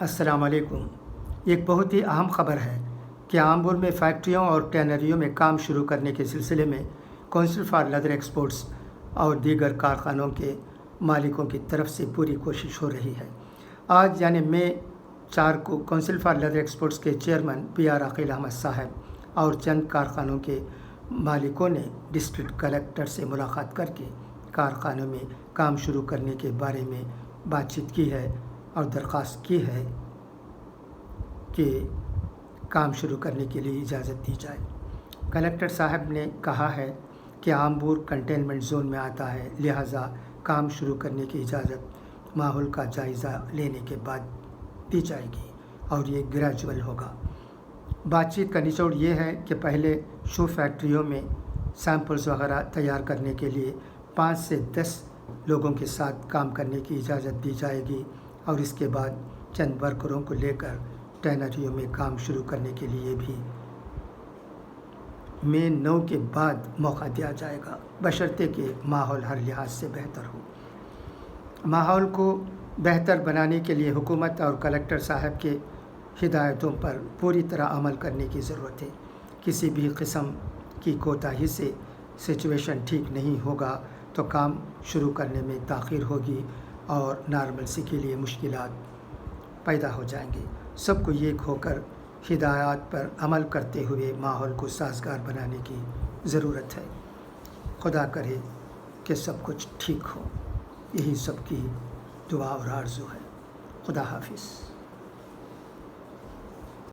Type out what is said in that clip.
السلام علیکم۔ ایک بہت ہی اہم خبر ہے کہ آمبور میں فیکٹریوں اور ٹینریوں میں کام شروع کرنے کے سلسلے میں کونسل فار لیدر ایکسپورٹس اور دیگر کارخانوں کے مالکوں کی طرف سے پوری کوشش ہو رہی ہے۔ آج یعنی مئی 4 کو کونسل فار لیدر ایکسپورٹس کے چیئرمین PR عقیل احمد صاحب اور چند کارخانوں کے مالکوں نے ڈسٹرکٹ کلکٹر سے ملاقات کر کے کارخانوں میں کام شروع کرنے کے بارے میں بات چیت کی ہے اور درخواست کی ہے کہ کام شروع کرنے کے لیے اجازت دی جائے۔ کلکٹر صاحب نے کہا ہے کہ آمبور کنٹینمنٹ زون میں آتا ہے، لہٰذا کام شروع کرنے کی اجازت ماحول کا جائزہ لینے کے بعد دی جائے گی اور یہ گریجول ہوگا۔ بات چیت کا نچوڑ یہ ہے کہ پہلے شو فیکٹریوں میں سیمپلز وغیرہ تیار کرنے کے لیے 5 سے 10 لوگوں کے ساتھ کام کرنے کی اجازت دی جائے گی اور اس کے بعد چند ورکروں کو لے کر ٹینریوں میں کام شروع کرنے کے لیے بھی مئی 9 کے بعد موقع دیا جائے گا، بشرطے کہ ماحول ہر لحاظ سے بہتر ہو۔ ماحول کو بہتر بنانے کے لیے حکومت اور کلکٹر صاحب کے ہدایتوں پر پوری طرح عمل کرنے کی ضرورت ہے۔ کسی بھی قسم کی کوتاہی سے سچویشن ٹھیک نہیں ہوگا تو کام شروع کرنے میں تاخیر ہوگی اور نارملسی کے لیے مشکلات پیدا ہو جائیں گے۔ سب کو ایک ہو کر ہدایات پر عمل کرتے ہوئے ماحول کو سازگار بنانے کی ضرورت ہے۔ خدا کرے کہ سب کچھ ٹھیک ہو، یہی سب کی دعا اور آرزو ہے۔ خدا حافظ۔